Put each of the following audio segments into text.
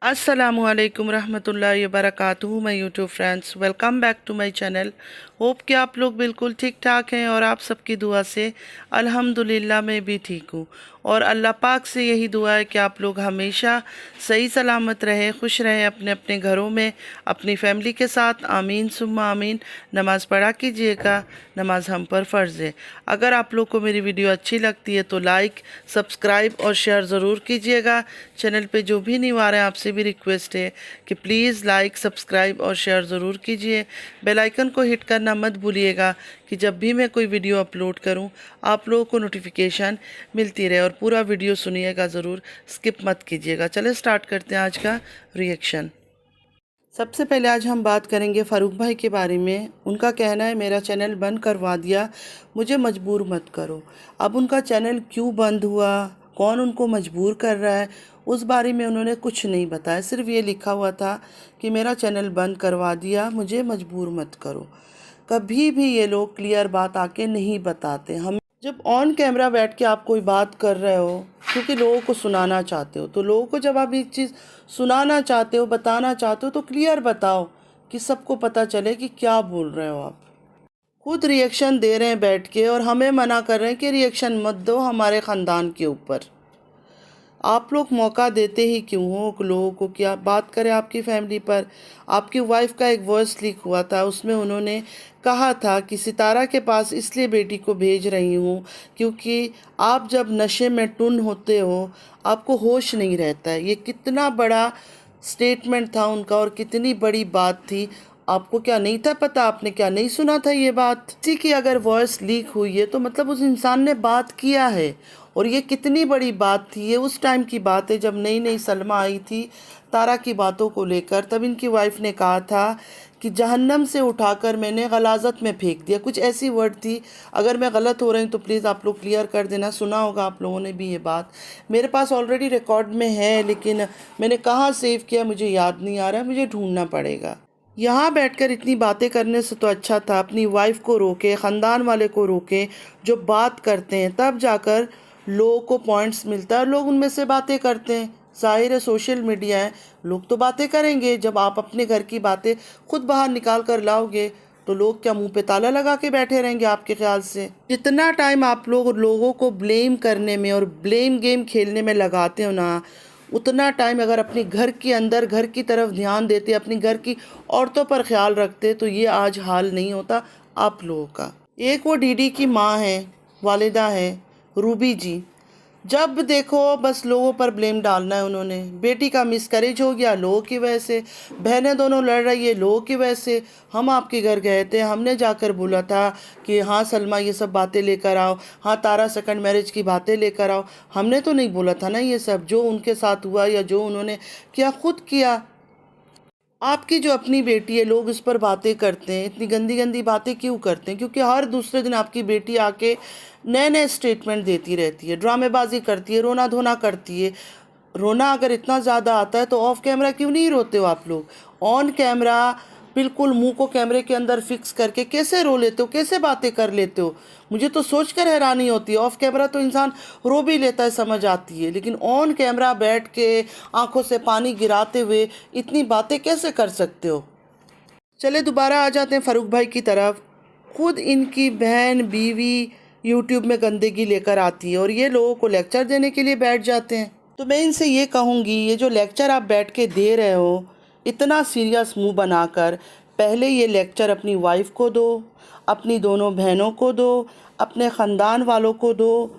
अस्सलामुअलैकुम रहमतुल्लाहि वबरकातुहू। My YouTube friends, welcome back to my channel. Hope कि आप लोग बिल्कुल ठीक ठाक हैं और आप सबकी दुआ से अल्हम्दुलिल्लाह मैं भी ठीक हूँ। और अल्लाह पाक से यही दुआ है कि आप लोग हमेशा सही सलामत रहें, खुश रहें अपने अपने घरों में, अपनी फैमिली के साथ। आमीन सुम्मा आमीन। नमाज़ पढ़ा कीजिएगा, नमाज हम पर फ़र्ज़ है। अगर आप लोग को मेरी वीडियो अच्छी लगती है तो लाइक, सब्सक्राइब और शेयर ज़रूर कीजिएगा। चैनल पे जो भी न्यू आ रहे हैं आपसे भी रिक्वेस्ट है कि प्लीज़ लाइक, सब्सक्राइब और शेयर ज़रूर कीजिए। बेल आइकन को हिट करना मत भूलिएगा कि जब भी मैं कोई वीडियो अपलोड करूं आप लोगों को नोटिफिकेशन मिलती रहे। और पूरा वीडियो सुनिएगा ज़रूर, स्किप मत कीजिएगा। चलिए स्टार्ट करते हैं आज का रिएक्शन। सबसे पहले आज हम बात करेंगे फ़ारूक भाई के बारे में। उनका कहना है मेरा चैनल बंद करवा दिया, मुझे मजबूर मत करो। अब उनका चैनल क्यों बंद हुआ, कौन उनको मजबूर कर रहा है, उस बारे में उन्होंने कुछ नहीं बताया। सिर्फ ये लिखा हुआ था कि मेरा चैनल बंद करवा दिया, मुझे मजबूर मत करो। कभी भी ये लोग क्लियर बात आके नहीं बताते। हम जब ऑन कैमरा बैठ के आप कोई बात कर रहे हो क्योंकि लोगों को सुनाना चाहते हो, तो लोगों को जब आप एक चीज़ सुनाना चाहते हो, बताना चाहते हो, तो क्लियर बताओ कि सबको पता चले कि क्या बोल रहे हो आप। खुद रिएक्शन दे रहे हैं बैठ के और हमें मना कर रहे हैं कि रिएक्शन मत दो हमारे ख़ानदान के ऊपर। आप लोग मौका देते ही क्यों हो लोगों को? क्या बात करें आपकी फैमिली पर। आपकी वाइफ का एक वॉइस लीक हुआ था, उसमें उन्होंने कहा था कि सितारा के पास इसलिए बेटी को भेज रही हूँ क्योंकि आप जब नशे में टुन होते हो आपको होश नहीं रहता है। ये कितना बड़ा स्टेटमेंट था उनका और कितनी बड़ी बात थी। आपको क्या नहीं था पता? आपने क्या नहीं सुना था ये बात? किसी की अगर वॉइस लीक हुई है तो मतलब उस इंसान ने बात किया है। और ये कितनी बड़ी बात थी। ये उस टाइम की बात है जब नई नई सलमा आई थी तारा की बातों को लेकर। तब इनकी वाइफ ने कहा था कि जहन्नम से उठाकर मैंने गलाजत में फेंक दिया, कुछ ऐसी वर्ड थी। अगर मैं गलत हो रही हूँ तो प्लीज़ आप लोग क्लियर कर देना। सुना होगा आप लोगों ने भी ये बात, मेरे पास ऑलरेडी रिकॉर्ड में है, लेकिन मैंने कहाँ सेव किया मुझे याद नहीं आ रहा है, मुझे ढूंढना पड़ेगा। यहाँ बैठकर इतनी बातें करने से तो अच्छा था अपनी वाइफ को रोके, ख़ानदान वाले को रोके। जो बात करते हैं तब जाकर लोगों को पॉइंट्स मिलता है, लोग उनमें से बातें करते हैं। ज़ाहिर है सोशल मीडिया है, लोग तो बातें करेंगे। जब आप अपने घर की बातें खुद बाहर निकाल कर लाओगे तो लोग क्या मुंह पे ताला लगा के बैठे रहेंगे आपके ख्याल से? जितना टाइम आप लोग लोगों को ब्लेम करने में और ब्लेम गेम खेलने में लगाते हो ना, उतना टाइम अगर अपने घर के अंदर घर की तरफ ध्यान देते, अपनी घर की औरतों पर ख्याल रखते तो ये आज हाल नहीं होता आप लोगों का। एक वो डीडी की माँ है, वालिदा है, रूबी जी। जब देखो बस लोगों पर ब्लेम डालना है उन्होंने। बेटी का मिसकैरेज हो गया लोगों की वजह से, बहनें दोनों लड़ रही है लोगों की वजह से। हम आपके घर गए थे, हमने जाकर बोला था कि हाँ सलमा ये सब बातें लेकर आओ, हाँ तारा सेकंड मैरिज की बातें लेकर आओ। हमने तो नहीं बोला था ना ये सब जो उनके साथ हुआ या जो उन्होंने किया खुद किया। आपकी जो अपनी बेटी है लोग इस पर बातें करते हैं, इतनी गंदी गंदी बातें क्यों करते हैं? क्योंकि हर दूसरे दिन आपकी बेटी आके नए नए स्टेटमेंट देती रहती है, ड्रामेबाजी करती है, रोना धोना करती है। रोना अगर इतना ज़्यादा आता है तो ऑफ कैमरा क्यों नहीं रोते हो आप लोग? ऑन कैमरा बिल्कुल मुंह को कैमरे के अंदर फिक्स करके कैसे रो लेते हो, कैसे बातें कर लेते हो? मुझे तो सोच कर हैरानी होती है। ऑफ कैमरा तो इंसान रो भी लेता है, समझ आती है, लेकिन ऑन कैमरा बैठ के आंखों से पानी गिराते हुए इतनी बातें कैसे कर सकते हो? चले दोबारा आ जाते हैं फ़ारूक भाई की तरफ। खुद इनकी बहन बीवी यूट्यूब में गंदगी लेकर आती है और ये लोगों को लेक्चर देने के लिए बैठ जाते हैं। तो मैं इनसे ये कहूँगी, ये जो लेक्चर आप बैठ के दे रहे हो इतना सीरियस मुंह बनाकर, पहले ये लेक्चर अपनी वाइफ को दो, अपनी दोनों बहनों को दो, अपने ख़ानदान वालों को दो,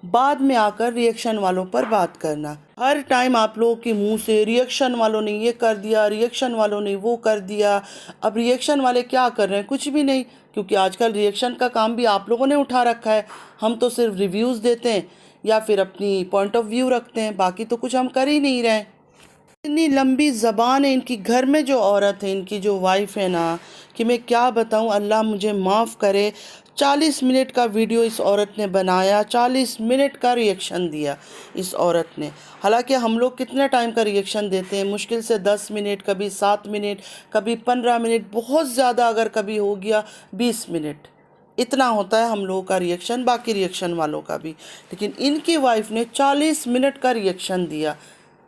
बाद में आकर रिएक्शन वालों पर बात करना। हर टाइम आप लोगों के मुंह से रिएक्शन वालों ने ये कर दिया, रिएक्शन वालों ने वो कर दिया। अब रिएक्शन वाले क्या कर रहे हैं? कुछ भी नहीं, क्योंकि आजकल रिएक्शन का काम भी आप लोगों ने उठा रखा है। हम तो सिर्फ रिव्यूज़ देते हैं या फिर अपनी पॉइंट ऑफ व्यू रखते हैं, बाकी तो कुछ हम कर ही नहीं रहे। इतनी लंबी ज़बान है इनकी। घर में जो औरत है इनकी, जो वाइफ है ना, कि मैं क्या बताऊं, अल्लाह मुझे माफ़ करे। 40 मिनट का वीडियो इस औरत ने बनाया, 40 मिनट का रिएक्शन दिया इस औरत ने। हालांकि हम लोग कितने टाइम का रिएक्शन देते हैं? मुश्किल से 10 मिनट, कभी 7 मिनट, कभी 15 मिनट, बहुत ज़्यादा अगर कभी हो गया 20 मिनट, इतना होता है हम लोगों का रिएक्शन, बाकी रिएक्शन वालों का भी। लेकिन इनकी वाइफ ने 40 मिनट का रिएक्शन दिया।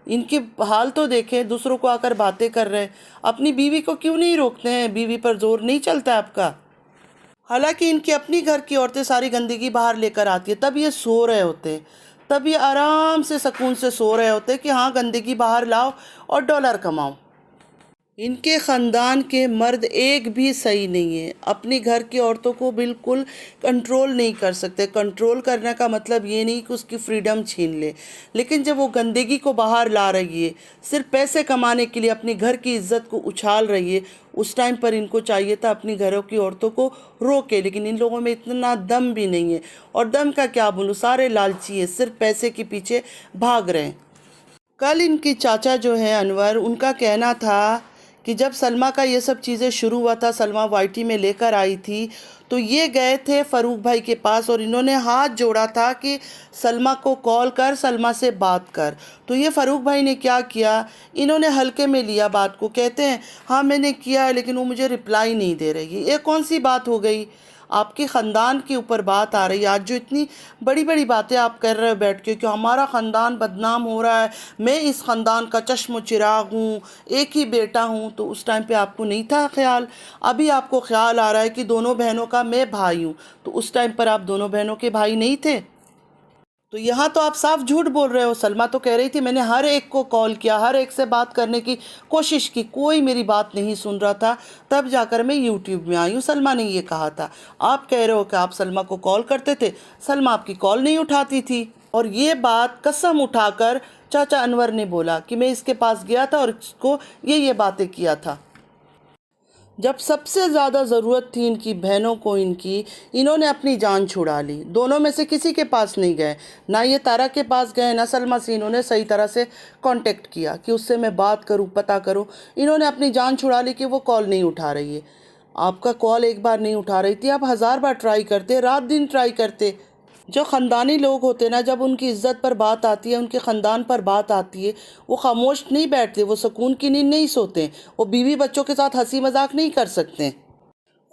इनके हाल तो देखें, दूसरों को आकर बातें कर रहे हैं। अपनी बीवी को क्यों नहीं रोकते हैं? बीवी पर जोर नहीं चलता आपका? हालांकि इनकी अपनी घर की औरतें सारी गंदगी बाहर लेकर आती है, तब ये सो रहे होते, तब ये आराम से सुकून से सो रहे होते कि हाँ गंदगी बाहर लाओ और डॉलर कमाओ। इनके ख़ानदान के मर्द एक भी सही नहीं है, अपनी घर की औरतों को बिल्कुल कंट्रोल नहीं कर सकते। कंट्रोल करने का मतलब ये नहीं कि उसकी फ्रीडम छीन ले, लेकिन जब वो गंदगी को बाहर ला रही है, सिर्फ पैसे कमाने के लिए अपनी घर की इज्जत को उछाल रही है, उस टाइम पर इनको चाहिए था अपनी घरों की औरतों को रोके। लेकिन इन लोगों में इतना दम भी नहीं है, और दम का क्या बोलूँ, सारे लालची है, सिर्फ पैसे के पीछे भाग रहे हैं। कल इनकी चाचा जो है अनवर, उनका कहना था कि जब सलमा का ये सब चीज़ें शुरू हुआ था, सलमा वाइटी में लेकर आई थी, तो ये गए थे फ़ारूक भाई के पास और इन्होंने हाथ जोड़ा था कि सलमा को कॉल कर, सलमा से बात कर। तो ये फ़ारूक भाई ने क्या किया, इन्होंने हल्के में लिया बात को। कहते हैं हाँ मैंने किया है, लेकिन वो मुझे रिप्लाई नहीं दे रही है। ये कौन सी बात हो गई? आपके ख़ानदान के ऊपर बात आ रही है। आज जो इतनी बड़ी बड़ी बातें आप कर रहे हो बैठ के कि हमारा ख़ानदान बदनाम हो रहा है, मैं इस ख़ानदान का चश्म चिराग हूँ, एक ही बेटा हूँ, तो उस टाइम पे आपको नहीं था ख्याल। अभी आपको ख्याल आ रहा है कि दोनों बहनों का मैं भाई हूँ, तो उस टाइम पर आप दोनों बहनों के भाई नहीं थे? तो यहाँ तो आप साफ झूठ बोल रहे हो। सलमा तो कह रही थी मैंने हर एक को कॉल किया, हर एक से बात करने की कोशिश की, कोई मेरी बात नहीं सुन रहा था, तब जाकर मैं यूट्यूब में आई हूँ। सलमा ने ये कहा था। आप कह रहे हो कि आप सलमा को कॉल करते थे, सलमा आपकी कॉल नहीं उठाती थी। और ये बात कसम उठाकर चाचा अनवर ने बोला कि मैं इसके पास गया था और इसको ये बातें किया था। जब सबसे ज़्यादा ज़रूरत थी इनकी बहनों को, इन्होंने अपनी जान छुड़ा ली। दोनों में से किसी के पास नहीं गए, ना ये तारा के पास गए, ना सलमा से इन्होंने सही तरह से कांटेक्ट किया कि उससे मैं बात करूं, पता करूं। इन्होंने अपनी जान छुड़ा ली कि वो कॉल नहीं उठा रही है। आपका कॉल एक बार नहीं उठा रही थी, आप 1000 बार ट्राई करते, रात दिन ट्राई करते। जो ख़ानदानी लोग होते ना, जब उनकी इज़्ज़त पर बात आती है, उनके ख़ानदान पर बात आती है, वो खामोश नहीं बैठते, वो सुकून की नींद नहीं सोते, वो बीवी बच्चों के साथ हंसी मजाक नहीं कर सकते।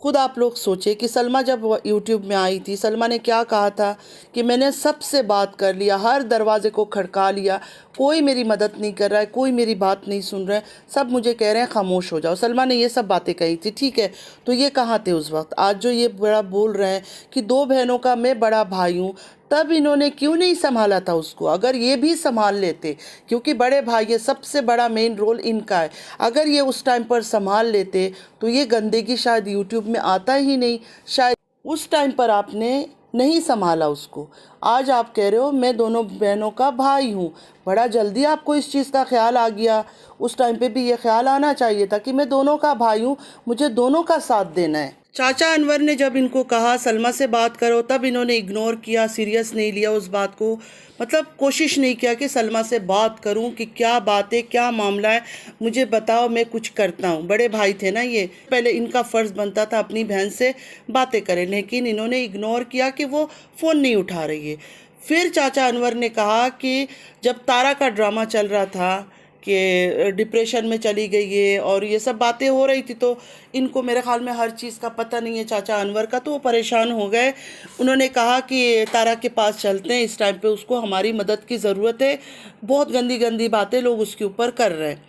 खुद आप लोग सोचे कि सलमा जब यूट्यूब में आई थी, सलमा ने क्या कहा था कि मैंने सबसे बात कर लिया, हर दरवाजे को खड़का लिया, कोई मेरी मदद नहीं कर रहा है, कोई मेरी बात नहीं सुन रहा है, सब मुझे कह रहे हैं खामोश हो जाओ। सलमा ने ये सब बातें कही थी, ठीक है। तो ये कहाँ थे उस वक्त? आज जो ये बड़ा बोल रहे हैं कि दो बहनों का मैं बड़ा भाई हूँ, तब इन्होंने क्यों नहीं संभाला था उसको? अगर ये भी संभाल लेते, क्योंकि बड़े भाई ये सबसे बड़ा मेन रोल इनका है, अगर ये उस टाइम पर संभाल लेते तो ये गंदगी शायद यूट्यूब में आता ही नहीं। शायद उस टाइम पर आपने नहीं संभाला उसको। आज आप कह रहे हो मैं दोनों बहनों का भाई हूँ, बड़ा जल्दी आपको इस चीज़ का ख्याल आ गया। उस टाइम पे भी ये ख्याल आना चाहिए था कि मैं दोनों का भाई हूँ, मुझे दोनों का साथ देना है। चाचा अनवर ने जब इनको कहा सलमा से बात करो, तब इन्होंने इग्नोर किया, सीरियस नहीं लिया उस बात को। मतलब कोशिश नहीं किया कि सलमा से बात करूं कि क्या बात है, क्या मामला है, मुझे बताओ, मैं कुछ करता हूं। बड़े भाई थे ना ये, पहले इनका फ़र्ज़ बनता था अपनी बहन से बातें करें, लेकिन इन्होंने इग्नोर किया कि वो फ़ोन नहीं उठा रही है। फिर चाचा अनवर ने कहा कि जब तारा का ड्रामा चल रहा था कि डिप्रेशन में चली गई है और ये सब बातें हो रही थी, तो इनको मेरे ख्याल में हर चीज़ का पता नहीं है चाचा अनवर का, तो वो परेशान हो गए। उन्होंने कहा कि तारा के पास चलते हैं, इस टाइम पे उसको हमारी मदद की ज़रूरत है, बहुत गंदी गंदी बातें लोग उसके ऊपर कर रहे हैं।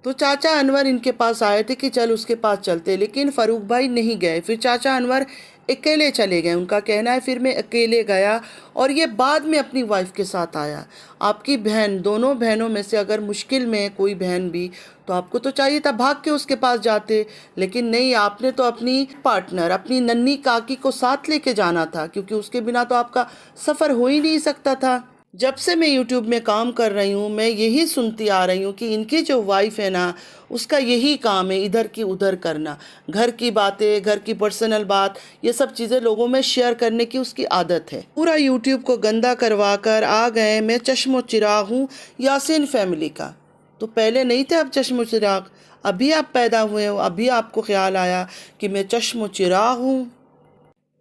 तो चाचा अनवर इनके पास आए थे कि चल उसके पास चलते, लेकिन फ़ारूक भाई नहीं गए। फिर चाचा अनवर अकेले चले गए, उनका कहना है फिर मैं अकेले गया और ये बाद में अपनी वाइफ के साथ आया। आपकी बहन, दोनों बहनों में से अगर मुश्किल में कोई बहन भी, तो आपको तो चाहिए था भाग के उसके पास जाते, लेकिन नहीं, आपने तो अपनी पार्टनर, अपनी नन्ही काकी को साथ लेके जाना था, क्योंकि उसके बिना तो आपका सफ़र हो ही नहीं सकता था। जब से मैं यूट्यूब में काम कर रही हूँ, मैं यही सुनती आ रही हूँ कि इनकी जो वाइफ है ना, उसका यही काम है इधर की उधर करना, घर की बातें, घर की पर्सनल बात, ये सब चीज़ें लोगों में शेयर करने की उसकी आदत है। पूरा यूट्यूब को गंदा करवा कर आ गए मैं चश्मो चिराग हूँ यासीन फैमिली का। तो पहले नहीं थे आप चश्मो चिराग, अभी आप पैदा हुए हो, अभी आपको ख्याल आया कि मैं चश्मो चिराग हूँ।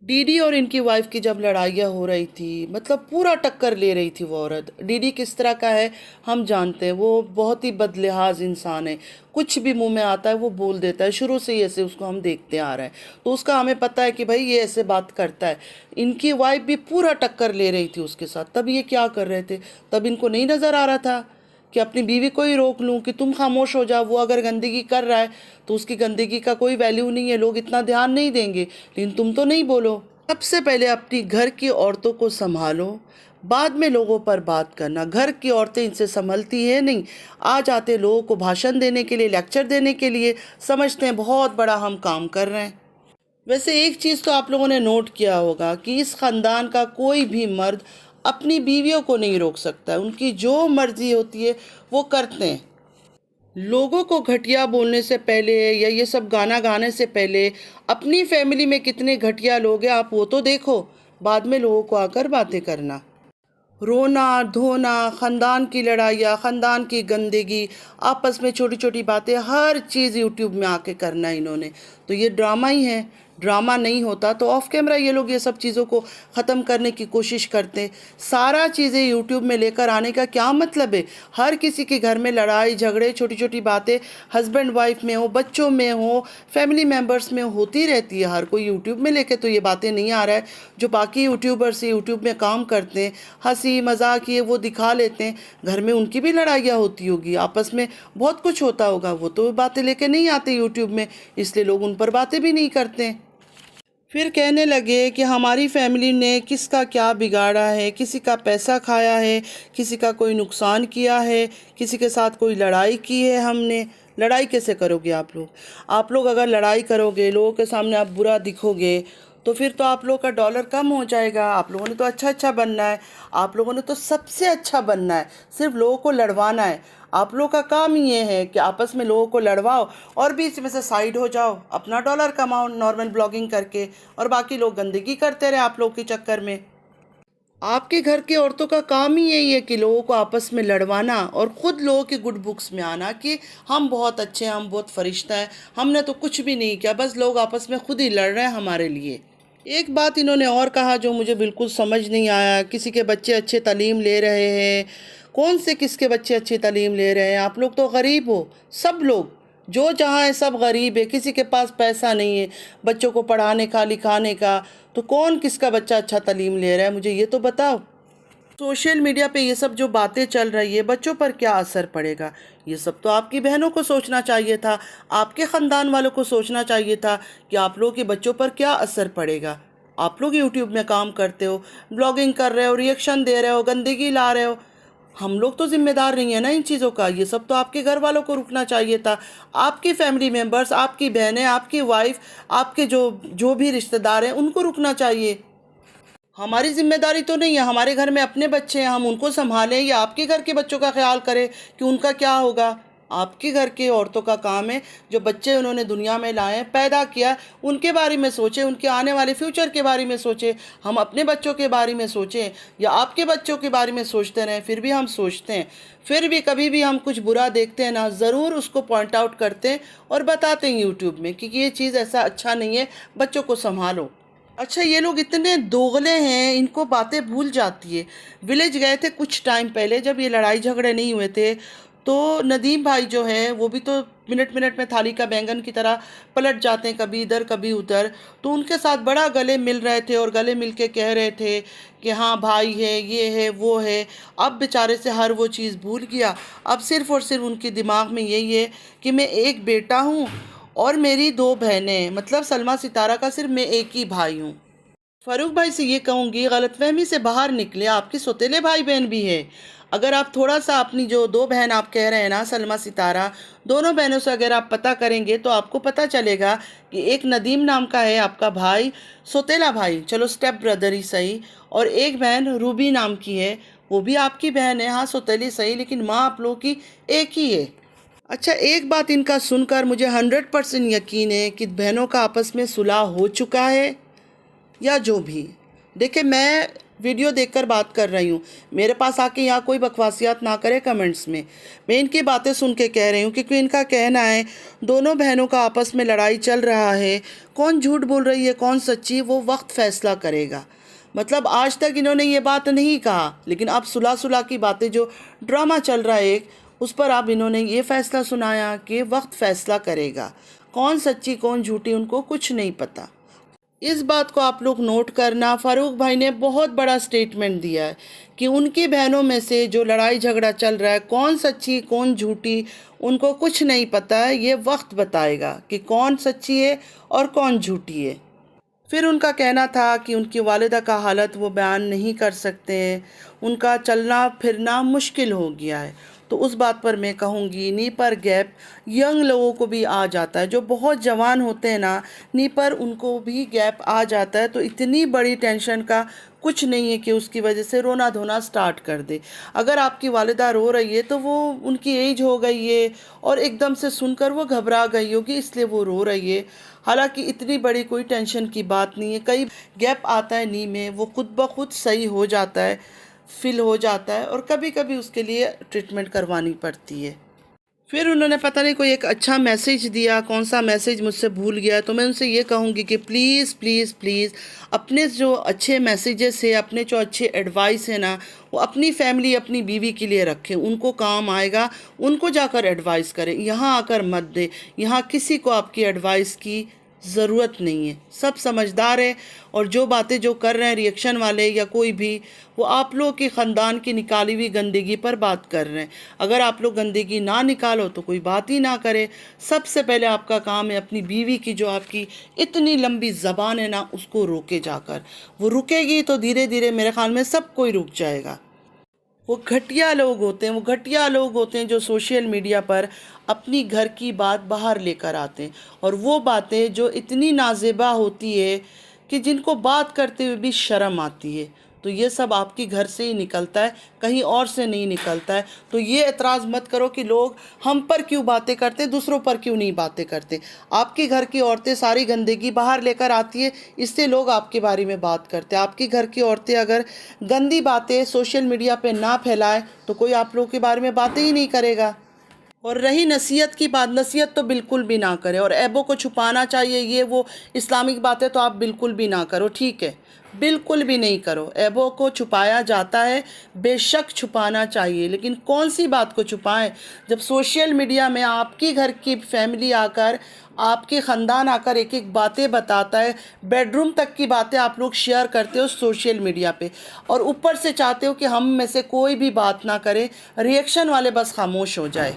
डीडी और इनकी वाइफ की जब लड़ाइयाँ हो रही थी, मतलब पूरा टक्कर ले रही थी वो औरत। डीडी किस तरह का है हम जानते हैं, वो बहुत ही बदलिहाज इंसान है, कुछ भी मुंह में आता है वो बोल देता है, शुरू से ही ऐसे उसको हम देखते आ रहे हैं, तो उसका हमें पता है कि भाई ये ऐसे बात करता है। इनकी वाइफ भी पूरा टक्कर ले रही थी उसके साथ। तब ये क्या कर रहे थे? तब इनको नहीं नज़र आ रहा था कि अपनी बीवी को ही रोक लूं कि तुम खामोश हो जाओ, वो अगर गंदगी कर रहा है तो उसकी गंदगी का कोई वैल्यू नहीं है, लोग इतना ध्यान नहीं देंगे, लेकिन तुम तो नहीं बोलो। सबसे पहले अपनी घर की औरतों को संभालो, बाद में लोगों पर बात करना। घर की औरतें इनसे संभलती है नहीं, आ जाते लोगों को भाषण देने के लिए, लेक्चर देने के लिए, समझते हैं बहुत बड़ा हम काम कर रहे हैं। वैसे एक चीज़ तो आप लोगों ने नोट किया होगा कि इस ख़ानदान का कोई भी मर्द अपनी बीवियों को नहीं रोक सकता, उनकी जो मर्ज़ी होती है वो करते हैं। लोगों को घटिया बोलने से पहले या ये सब गाना गाने से पहले अपनी फैमिली में कितने घटिया लोग हैं आप वो तो देखो, बाद में लोगों को आकर बातें करना। रोना धोना, ख़ानदान की लड़ाइयाँ, ख़ानदान की गंदगी, आपस में छोटी छोटी बातें, हर चीज़ यूट्यूब में आके करना इन्होंने, तो ये ड्रामा ही है। ड्रामा नहीं होता तो ऑफ कैमरा ये लोग ये सब चीज़ों को ख़त्म करने की कोशिश करते। सारा चीज़ें यूट्यूब में लेकर आने का क्या मतलब है? हर किसी के घर में लड़ाई झगड़े, छोटी छोटी बातें हस्बैंड वाइफ में हो, बच्चों में हो, फैमिली मेम्बर्स में होती रहती है। हर कोई यूट्यूब में लेके तो ये बातें नहीं आ रहा है। जो बाकी यूट्यूबर्स यूट्यूब में काम करते हैं, हंसी मजाक ये वो दिखा लेते हैं, घर में उनकी भी लड़ाइयाँ होती होगी, आपस में बहुत कुछ होता होगा, वो तो बातें लेके नहीं आते यूट्यूब में, इसलिए लोग उन पर बातें भी नहीं करते। फिर कहने लगे कि हमारी फैमिली ने किसका क्या बिगाड़ा है, किसी का पैसा खाया है, किसी का कोई नुकसान किया है, किसी के साथ कोई लड़ाई की है हमने। लड़ाई कैसे करोगे आप लोग? आप लोग अगर लड़ाई करोगे, लोगों के सामने आप बुरा दिखोगे, तो फिर तो आप लोगों का डॉलर कम हो जाएगा। आप लोगों ने तो अच्छा अच्छा बनना है, आप लोगों ने तो सबसे अच्छा बनना है, सिर्फ लोगों को लड़वाना है। आप लोगों का काम ही ये है कि आपस में लोगों को लड़वाओ और बीच में से साइड हो जाओ, अपना डॉलर कमाओ नॉर्मल ब्लॉगिंग करके, और बाकी लोग गंदगी करते रहे आप लोग के चक्कर में। आपके घर की औरतों का काम ही यही है कि लोगों को आपस में लड़वाना और ख़ुद लोगों की गुड बुक्स में आना कि हम बहुत अच्छे हैं, हम बहुत फरिश्ता है, हमने तो कुछ भी नहीं किया, बस लोग आपस में खुद ही लड़ रहे हैं हमारे लिए। एक बात इन्होंने और कहा जो मुझे बिल्कुल समझ नहीं आया, किसी के बच्चे अच्छे तालीम ले रहे हैं। कौन से किसके बच्चे अच्छी तालीम ले रहे हैं? आप लोग तो गरीब हो, सब लोग जो जहाँ है सब गरीब है, किसी के पास पैसा नहीं है बच्चों को पढ़ाने का लिखाने का, तो कौन किसका बच्चा अच्छा तालीम ले रहा है, मुझे ये तो बताओ। सोशल मीडिया पे ये सब जो बातें चल रही है, बच्चों पर क्या असर पड़ेगा? ये सब तो आपकी बहनों को सोचना चाहिए था, आपके ख़ानदान वालों को सोचना चाहिए था कि आप लोगों के बच्चों पर क्या असर पड़ेगा। आप लोग यूट्यूब में काम करते हो, ब्लॉगिंग कर रहे हो, रिएक्शन दे रहे हो, गंदगी ला रहे हो, हम लोग तो जिम्मेदार नहीं है ना इन चीज़ों का। ये सब तो आपके घर वालों को रुकना चाहिए था, आपकी फैमिली मेम्बर्स, आपकी बहनें, आपकी वाइफ, आपके जो जो भी रिश्तेदार हैं उनको रुकना चाहिए। हमारी जिम्मेदारी तो नहीं है, हमारे घर में अपने बच्चे हैं, हम उनको संभालें या आपके घर के बच्चों का ख्याल करें कि उनका क्या होगा? आपके घर के औरतों का काम है, जो बच्चे उन्होंने दुनिया में लाए, पैदा किया, उनके बारे में सोचें, उनके आने वाले फ्यूचर के बारे में सोचें। हम अपने बच्चों के बारे में सोचें या आपके बच्चों के बारे में सोचते रहें? फिर भी हम सोचते हैं, फिर भी कभी भी हम कुछ बुरा देखते हैं ना, ज़रूर उसको पॉइंट आउट करते हैं और बताते हैं यूट्यूब में कि ये चीज़ ऐसा अच्छा नहीं है, बच्चों को संभालो। अच्छा, ये लोग इतने दोगले हैं, इनको बातें भूल जाती है। विलेज गए थे कुछ टाइम पहले, जब ये लड़ाई झगड़े नहीं हुए थे, तो नदीम भाई जो है वो भी तो मिनट मिनट में थाली का बैंगन की तरह पलट जाते हैं, कभी इधर कभी उधर। तो उनके साथ बड़ा गले मिल रहे थे और गले मिल के कह रहे थे कि हाँ भाई है, ये है, वो है। अब बेचारे से हर वो चीज़ भूल गया, अब सिर्फ़ और सिर्फ उनके दिमाग में यही है कि मैं एक बेटा हूँ और मेरी दो बहनें, मतलब सलमा सितारा का सिर्फ मैं एक ही भाई हूँ। फ़ारूक भाई से ये कहूँगी, गलतफहमी से बाहर निकले, आपके सौतेले भाई बहन भी है। अगर आप थोड़ा सा अपनी जो दो बहन आप कह रहे हैं ना, सलमा सितारा, दोनों बहनों से अगर आप पता करेंगे तो आपको पता चलेगा कि एक नदीम नाम का है आपका भाई, सौतेला भाई, चलो स्टेप ब्रदर ही सही, और एक बहन रूबी नाम की है, वो भी आपकी बहन है, हाँ सौतेली सही, लेकिन माँ आप लोगों की एक ही है। अच्छा, एक बात इनका सुनकर मुझे 100% यकीन है कि बहनों का आपस में सुलह हो चुका है या जो भी। देखिए, मैं वीडियो देखकर बात कर रही हूँ, मेरे पास आके यहाँ कोई बकवासियात ना करे कमेंट्स में। मैं इनकी बातें सुन के कह रही हूँ, क्योंकि इनका कहना है दोनों बहनों का आपस में लड़ाई चल रहा है, कौन झूठ बोल रही है कौन सच्ची, वो वक्त फ़ैसला करेगा। मतलब आज तक इन्होंने ये बात नहीं कहा, लेकिन अब सुलह सुलह की बातें जो ड्रामा चल रहा है एक, उस पर अब इन्होंने ये फ़ैसला सुनाया कि वक्त फ़ैसला करेगा, कौन सच्ची कौन झूठी उनको कुछ नहीं पता। इस बात को आप लोग नोट करना, फ़ारूक भाई ने बहुत बड़ा स्टेटमेंट दिया है कि उनकी बहनों में से जो लड़ाई झगड़ा चल रहा है, कौन सच्ची कौन झूठी उनको कुछ नहीं पता है। ये वक्त बताएगा कि कौन सच्ची है और कौन झूठी है। फिर उनका कहना था कि उनकी वालिदा का हालत वो बयान नहीं कर सकते हैं, उनका चलना फिरना मुश्किल हो गया है। तो उस बात पर मैं कहूँगी, नी पर गैप यंग लोगों को भी आ जाता है, जो बहुत जवान होते हैं ना, नी पर उनको भी गैप आ जाता है। तो इतनी बड़ी टेंशन का कुछ नहीं है कि उसकी वजह से रोना धोना स्टार्ट कर दे। अगर आपकी वालिदा रो रही है तो वो उनकी एज हो गई है और एकदम से सुनकर वो घबरा गई होगी, इसलिए वो रो रही है। हालांकि इतनी बड़ी कोई टेंशन की बात नहीं है। कई गैप आता है नी में, वो खुद ब खुद सही हो जाता है, फिल हो जाता है, और कभी कभी उसके लिए ट्रीटमेंट करवानी पड़ती है। फिर उन्होंने पता नहीं कोई एक अच्छा मैसेज दिया, कौन सा मैसेज मुझसे भूल गया। तो मैं उनसे ये कहूँगी कि प्लीज़ प्लीज़ प्लीज़ अपने जो अच्छे मैसेजेस है, अपने जो अच्छे एडवाइस है ना, वो अपनी फैमिली अपनी बीवी के लिए रखें, उनको काम आएगा, उनको जाकर एडवाइस करें। यहाँ आकर मत दें, यहाँ किसी को आपकी एडवाइस की ज़रूरत नहीं है। सब समझदार है और जो बातें जो कर रहे हैं रिएक्शन वाले या कोई भी, वो आप लोग के ख़ानदान की निकाली हुई गंदगी पर बात कर रहे हैं। अगर आप लोग गंदगी ना निकालो तो कोई बात ही ना करे। सबसे पहले आपका काम है अपनी बीवी की जो आपकी इतनी लंबी ज़बान है ना, उसको रोके जाकर। वो रुकेगी तो धीरे धीरे मेरे ख्याल में सब कोई रुक जाएगा। वो घटिया लोग होते हैं, वो घटिया लोग होते हैं जो सोशल मीडिया पर अपनी घर की बात बाहर लेकर आते हैं, और वो बातें जो इतनी नाज़ेबा होती है कि जिनको बात करते हुए भी शर्म आती है। तो ये सब आपकी घर से ही निकलता है, कहीं और से नहीं निकलता है। तो ये एतराज़ मत करो कि लोग हम पर क्यों बातें करते, दूसरों पर क्यों नहीं बातें करते। आपकी घर की औरतें सारी गंदगी बाहर लेकर आती है, इससे लोग आपके बारे में बात करते हैं। आपकी घर की औरतें अगर गंदी बातें सोशल मीडिया पे ना फैलाए तो कोई आप लोगों के बारे में बातें ही नहीं करेगा। और रही नसीहत की बात, नसीहत तो बिल्कुल भी ना करें, और ऐबों को छुपाना चाहिए, ये वो इस्लामिक बातें तो आप बिल्कुल भी ना करो, ठीक है, बिल्कुल भी नहीं करो। ऐबों को छुपाया जाता है, बेशक छुपाना चाहिए, लेकिन कौन सी बात को छुपाएं जब सोशल मीडिया में आपकी घर की फैमिली आकर, आपके ख़ानदान आकर एक एक बातें बताता है। बेडरूम तक की बातें आप लोग शेयर करते हो सोशल मीडिया पे, और ऊपर से चाहते हो कि हम में से कोई भी बात ना करे, रिएक्शन वाले बस खामोश हो जाए।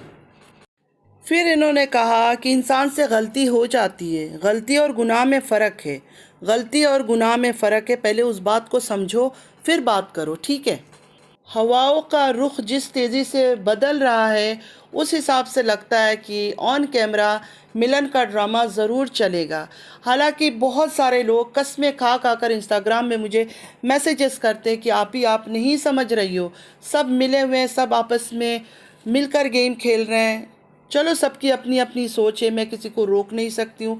फिर इन्होंने कहा कि इंसान से गलती हो जाती है, गलती और गुनाह में फ़र्क है, गलती और गुनाह में फ़र्क है, पहले उस बात को समझो फिर बात करो, ठीक है। हवाओं का रुख जिस तेज़ी से बदल रहा है, उस हिसाब से लगता है कि ऑन कैमरा मिलन का ड्रामा ज़रूर चलेगा। हालांकि बहुत सारे लोग कस्में खा खा कर इंस्टाग्राम में मुझे मैसेजेस करते हैं कि आप नहीं समझ रही हो, सब मिले हुए हैं, सब आपस में मिलकर गेम खेल रहे हैं। चलो, सबकी अपनी अपनी सोच है, मैं किसी को रोक नहीं सकती हूँ,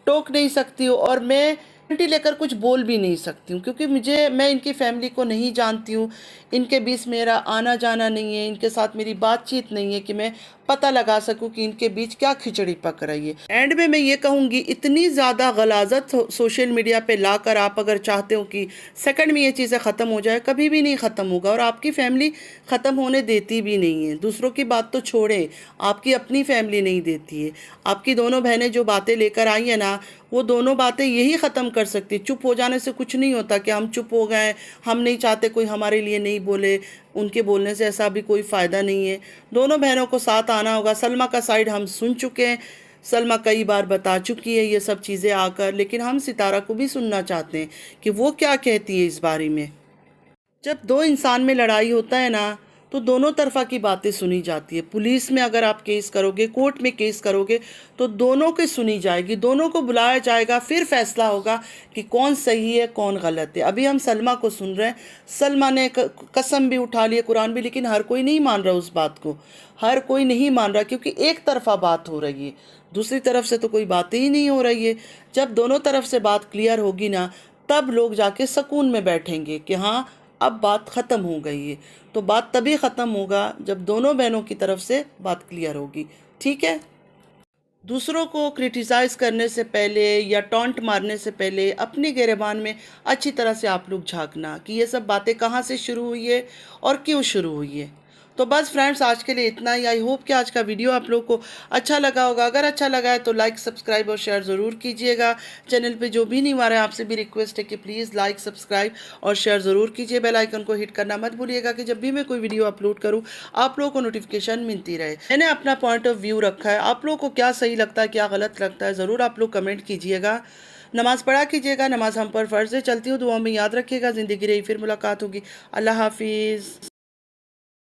टोक नहीं सकती हूँ, और मैं गारंटी लेकर कुछ बोल भी नहीं सकती हूँ, क्योंकि मैं इनकी फैमिली को नहीं जानती हूँ, इनके बीच मेरा आना जाना नहीं है, इनके साथ मेरी बातचीत नहीं है कि मैं पता लगा सकूं कि इनके बीच क्या खिचड़ी पक रही है। एंड में मैं ये कहूँगी, इतनी ज़्यादा गलाजत सोशल मीडिया पे लाकर आप अगर चाहते हो कि सेकंड में ये चीज़ें ख़त्म हो जाए, कभी भी नहीं ख़त्म होगा, और आपकी फैमिली ख़त्म होने देती भी नहीं है। दूसरों की बात तो छोड़ें, आपकी अपनी फैमिली नहीं देती है। आपकी दोनों बहनें जो बातें लेकर आई हैं ना, वो दोनों बातें यही ख़त्म कर सकती। चुप हो जाने से कुछ नहीं होता कि हम चुप हो गए, हम नहीं चाहते कोई हमारे लिए नहीं बोले, उनके बोलने से ऐसा भी कोई फ़ायदा नहीं है। दोनों बहनों को साथ आना होगा। सलमा का साइड हम सुन चुके हैं, सलमा कई बार बता चुकी है ये सब चीज़ें आकर, लेकिन हम सितारा को भी सुनना चाहते हैं कि वो क्या कहती है इस बारे में। जब दो इंसान में लड़ाई होता है ना, तो दोनों तरफा की बातें सुनी जाती है। पुलिस में अगर आप केस करोगे, कोर्ट में केस करोगे, तो दोनों की सुनी जाएगी, दोनों को बुलाया जाएगा, फिर फैसला होगा कि कौन सही है कौन गलत है। अभी हम सलमा को सुन रहे हैं, सलमा ने कसम भी उठा ली है, कुरान भी, लेकिन हर कोई नहीं मान रहा उस बात को, हर कोई नहीं मान रहा, क्योंकि एक तरफा बात हो रही है, दूसरी तरफ से तो कोई बातें ही नहीं हो रही है। जब दोनों तरफ से बात क्लियर होगी ना, तब लोग जाके सुकून में बैठेंगे कि हाँ, अब बात ख़त्म हो गई है। तो बात तभी ख़त्म होगा जब दोनों बहनों की तरफ से बात क्लियर होगी, ठीक है। दूसरों को क्रिटिसाइज़ करने से पहले या टॉन्ट मारने से पहले अपने गिरेबान में अच्छी तरह से आप लोग झांकना कि ये सब बातें कहाँ से शुरू हुई है और क्यों शुरू हुई है। तो बस फ्रेंड्स, आज के लिए इतना ही। आई होप कि आज का वीडियो आप लोग को अच्छा लगा होगा। अगर अच्छा लगा है तो लाइक, सब्सक्राइब और शेयर ज़रूर कीजिएगा। चैनल पे जो भी नहीं आ रहा है, आपसे भी रिक्वेस्ट है कि प्लीज़ लाइक, सब्सक्राइब और शेयर ज़रूर कीजिए। बेल आइकन को हिट करना मत भूलिएगा कि जब भी मैं कोई वीडियो अपलोड करूँ आप लोगों को नोटिफिकेशन मिलती रहे। मैंने अपना पॉइंट ऑफ व्यू रखा है, आप लोगों को क्या सही लगता है, क्या गलत लगता है, ज़रूर आप लोग कमेंट कीजिएगा। नमाज पढ़ा कीजिएगा, नमाज हम पर फ़र्ज़ है। चलती हूँ, दुआ में याद रखिएगा। ज़िंदगी रही फिर मुलाकात होगी। अल्लाह हाफिज़।